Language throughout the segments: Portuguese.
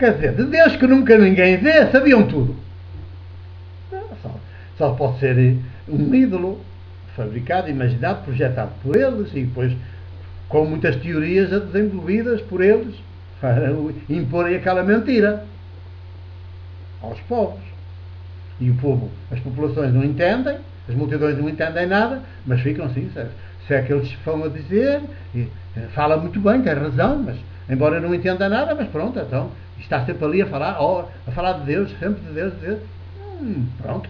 Quer dizer, de Deus que nunca ninguém vê, sabiam tudo. Só pode ser um ídolo fabricado, imaginado, projetado por eles e depois com muitas teorias desenvolvidas por eles para imporem aquela mentira aos povos. E o povo, as populações não entendem, as multidões não entendem nada, mas ficam assim, se é que eles vão a dizer, fala muito bem, tem razão, mas embora não entenda nada, mas pronto, então está sempre ali a falar de Deus, sempre de Deus, de Deus. Pronto,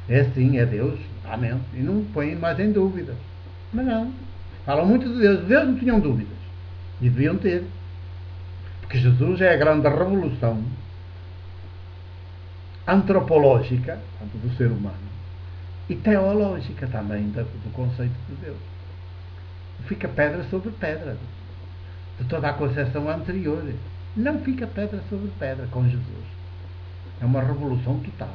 é assim, é Deus, amém. E não põem mais em dúvidas. Mas não. Falam muito de Deus não tinham dúvidas. E deviam ter. Porque Jesus é a grande revolução antropológica do ser humano e teológica também do conceito de Deus. Fica pedra sobre pedra de toda a concepção anterior. Não fica pedra sobre pedra com Jesus. É uma revolução total.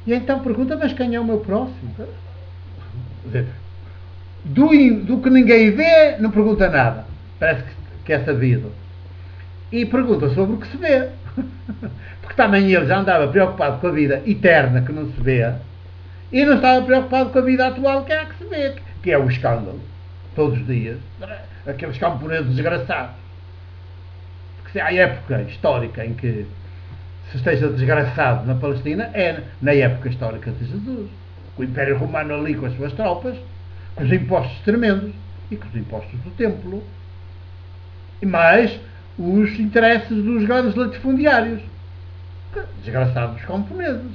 E então pergunta, mas quem é o meu próximo? Do que ninguém vê, não pergunta nada. Parece que é sabido. E pergunta sobre o que se vê. Porque também ele já andava preocupado com a vida eterna que não se vê e não estava preocupado com a vida atual que é a que se vê, que é o escândalo. Todos os dias. Aqueles camponeses desgraçados. Porque se há época histórica em que se esteja desgraçado na Palestina, é na época histórica de Jesus. Com o Império Romano ali com as suas tropas, com os impostos tremendos e com os impostos do templo. E mais os interesses dos grandes latifundiários. Desgraçados dos camponeses,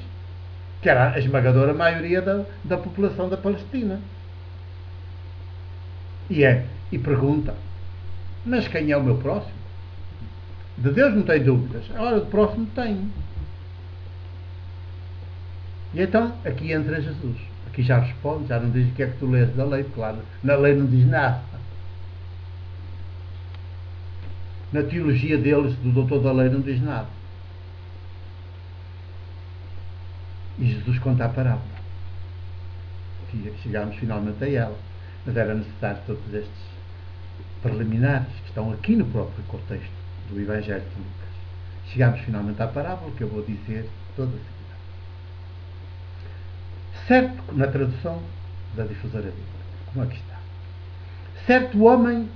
que era a esmagadora maioria da população da Palestina. E pergunta, mas quem é o meu próximo? De Deus não tem dúvidas, agora do próximo tem. E então aqui entra Jesus. Aqui já responde, já não diz o que é que tu lês da lei, claro, na lei não diz nada. Na teologia deles, do doutor da lei, não diz nada. E Jesus conta a parábola. Chegámos finalmente a ela. Mas era necessário todos estes preliminares que estão aqui no próprio contexto do Evangelho de Lucas. Chegámos finalmente à parábola que eu vou dizer toda a seguida. Certo, na tradução da Difusora Bíblica, como aqui está. Certo homem,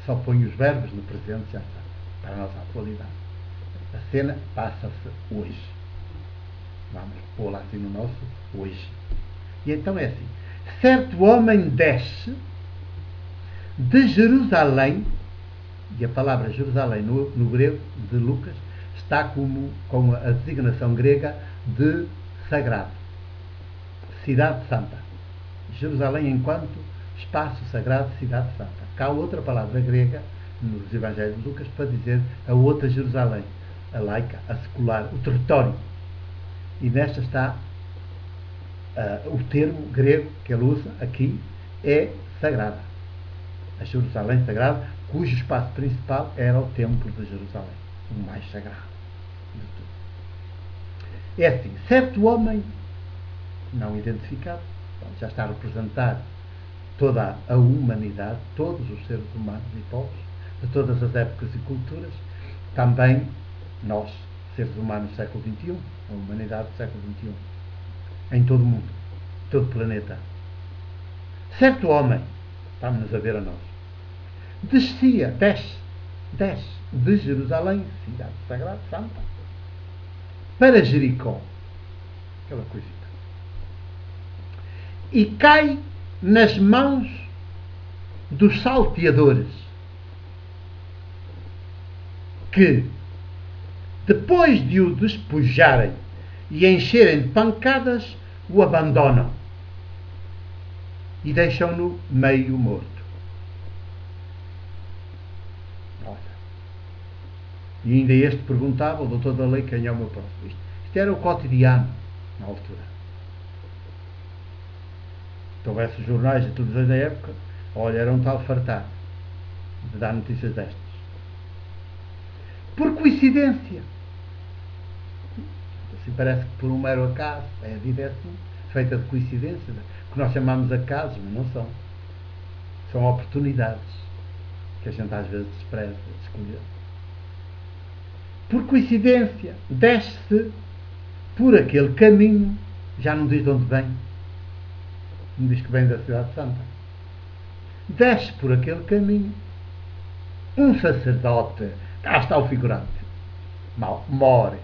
só põe os verbos no presente, já está, para a nossa atualidade. A cena passa-se hoje. Vamos pô-la assim no nosso hoje. E então é assim. Certo homem desce de Jerusalém, e a palavra Jerusalém no grego de Lucas está com a designação grega de sagrado. Cidade Santa. Jerusalém enquanto espaço sagrado, cidade santa. Cá há outra palavra grega nos Evangelhos de Lucas para dizer a outra Jerusalém, a laica, a secular, o território. E nesta está o termo grego que ele usa aqui é sagrada. A Jerusalém sagrada, cujo espaço principal era o templo de Jerusalém, o mais sagrado de tudo. É assim, certo homem não identificado, já está a representar toda a humanidade, todos os seres humanos e povos, de todas as épocas e culturas, também nós, seres humanos do século XXI, a humanidade do século XXI, em todo o mundo, todo o planeta. Certo homem, estamos-nos a ver a nós, desce de Jerusalém, cidade sagrada, santa, para Jericó, aquela coisita, e cai nas mãos dos salteadores, que, depois de o despojarem e encherem de pancadas, o abandonam e deixam-no meio morto. Olha. E ainda este perguntava, o doutor da lei, quem é o meu próximo? Isto era o cotidiano na altura. Se houvesse jornais e televisões da época, olha, era um tal fartar de dar notícias destas. Por coincidência. Assim parece que por um mero acaso, é a vida assim, feita de coincidências, que nós chamamos acasos, mas não são. São oportunidades que a gente às vezes despreza de escolher. por coincidência, desce por aquele caminho, já não diz de onde vem, não diz que vem da Cidade Santa, desce por aquele caminho um sacerdote, cá está o figurante, mor.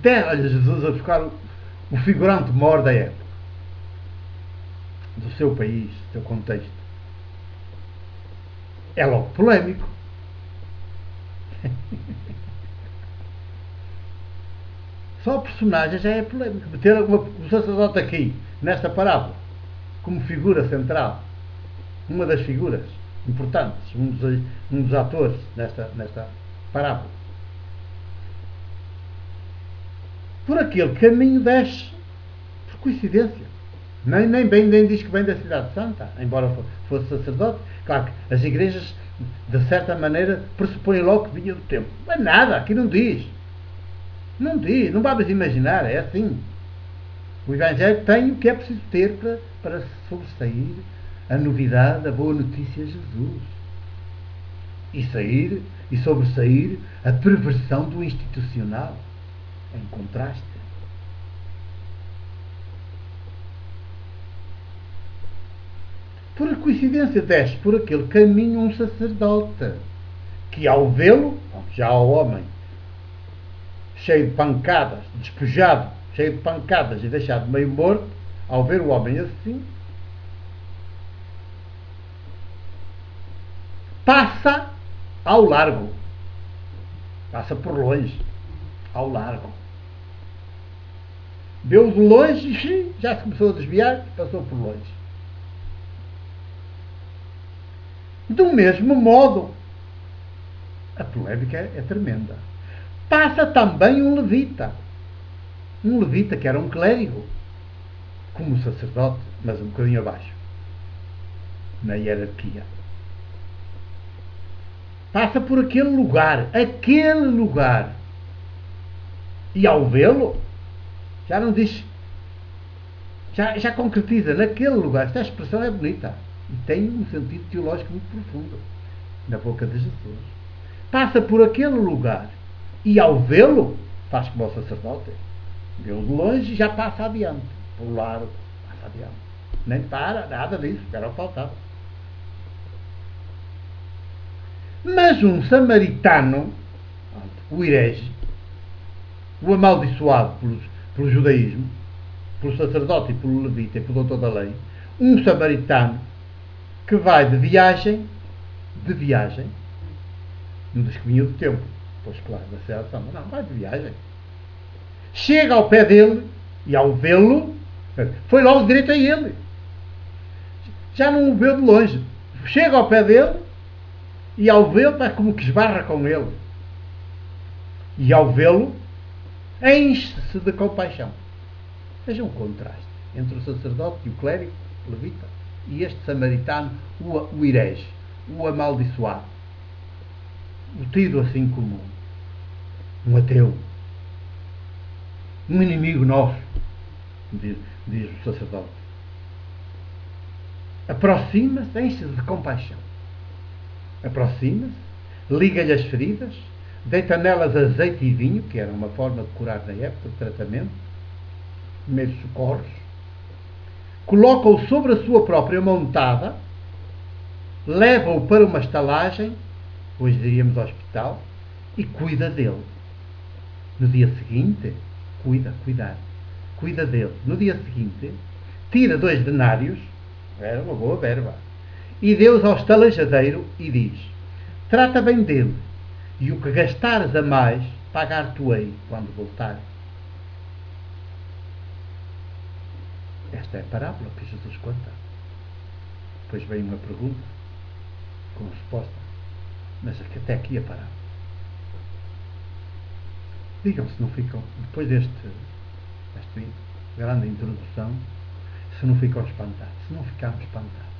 Olha Jesus a buscar o figurante mor da época, do seu país, do seu contexto. É logo polémico. Só o personagem já é polémico. Meter o sacerdote aqui, nesta parábola, como figura central, uma das figuras importantes, um dos atores nesta parábola. Por aquele caminho desce, por coincidência. Nem diz que vem da Cidade Santa, embora fosse sacerdote. Claro que as igrejas, de certa maneira, pressupõem logo que vinha do templo. Mas nada, aqui não diz. Não diz, não vamos imaginar, é assim. O Evangelho tem o que é preciso ter para sobressair a novidade, a boa notícia de Jesus. E sobressair a perversão do institucional, em contraste. Por coincidência desce por aquele caminho um sacerdote, que ao vê-lo, já ao homem, cheio de pancadas, despojado, cheio de pancadas e deixado meio morto, ao ver o homem assim, passa ao largo. Passa por longe, ao largo. Vê-o de longe e já se começou a desviar e passou por longe. Do mesmo modo, a polémica é tremenda. Passa também um levita. Um levita que era um clérigo, como um sacerdote, mas um bocadinho abaixo, na hierarquia. Passa por aquele lugar. E ao vê-lo, já não diz, já concretiza naquele lugar. Esta expressão é bonita e tem um sentido teológico muito profundo na boca de Jesus. Passa por aquele lugar e ao vê-lo, faz como o sacerdote, vê-o de longe e já passa adiante, por lado, passa adiante. Nem para, nada disso, era o que faltava. Mas um samaritano, o herege, o amaldiçoado pelo judaísmo, pelo sacerdote e pelo levita e pelo doutor da lei, um samaritano que vai de viagem, não diz que vinha do templo, pois claro, da cidade de Santa, não, vai de viagem. Chega ao pé dele e ao vê-lo, foi logo direito a ele. Já não o vê de longe. Chega ao pé dele e ao vê-lo é como que esbarra com ele. E ao vê-lo enche-se de compaixão. Veja um contraste entre o sacerdote e o clérigo, o levita, e este samaritano, o herege, o amaldiçoado, o tido assim como um ateu, um inimigo nosso, diz o sacerdote. Aproxima-se, enche-se de compaixão. Aproxima-se, liga-lhe as feridas, deita nelas azeite e vinho, que era uma forma de curar na época, de tratamento, primeiros socorros, coloca-o sobre a sua própria montada, leva-o para uma estalagem, hoje diríamos hospital, e cuida dele. No dia seguinte, cuida dele. No dia seguinte, tira 2 denários, era uma boa verba, e deu-os ao estalajadeiro e diz: trata bem dele, e o que gastares a mais, pagar-te-ei quando voltar. Esta é a parábola que Jesus conta. Depois vem uma pergunta com resposta, mas até aqui a parábola. Digam se não ficam, depois desta grande introdução, se não ficam espantados, se não ficamos espantados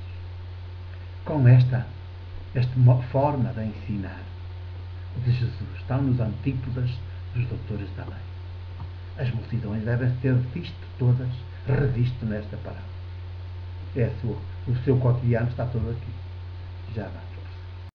com esta forma de ensinar de Jesus. Estão nos antípodas dos doutores da lei. As multidões devem ter visto todas, revisto nesta parábola. O seu cotidiano está todo aqui. Já dá.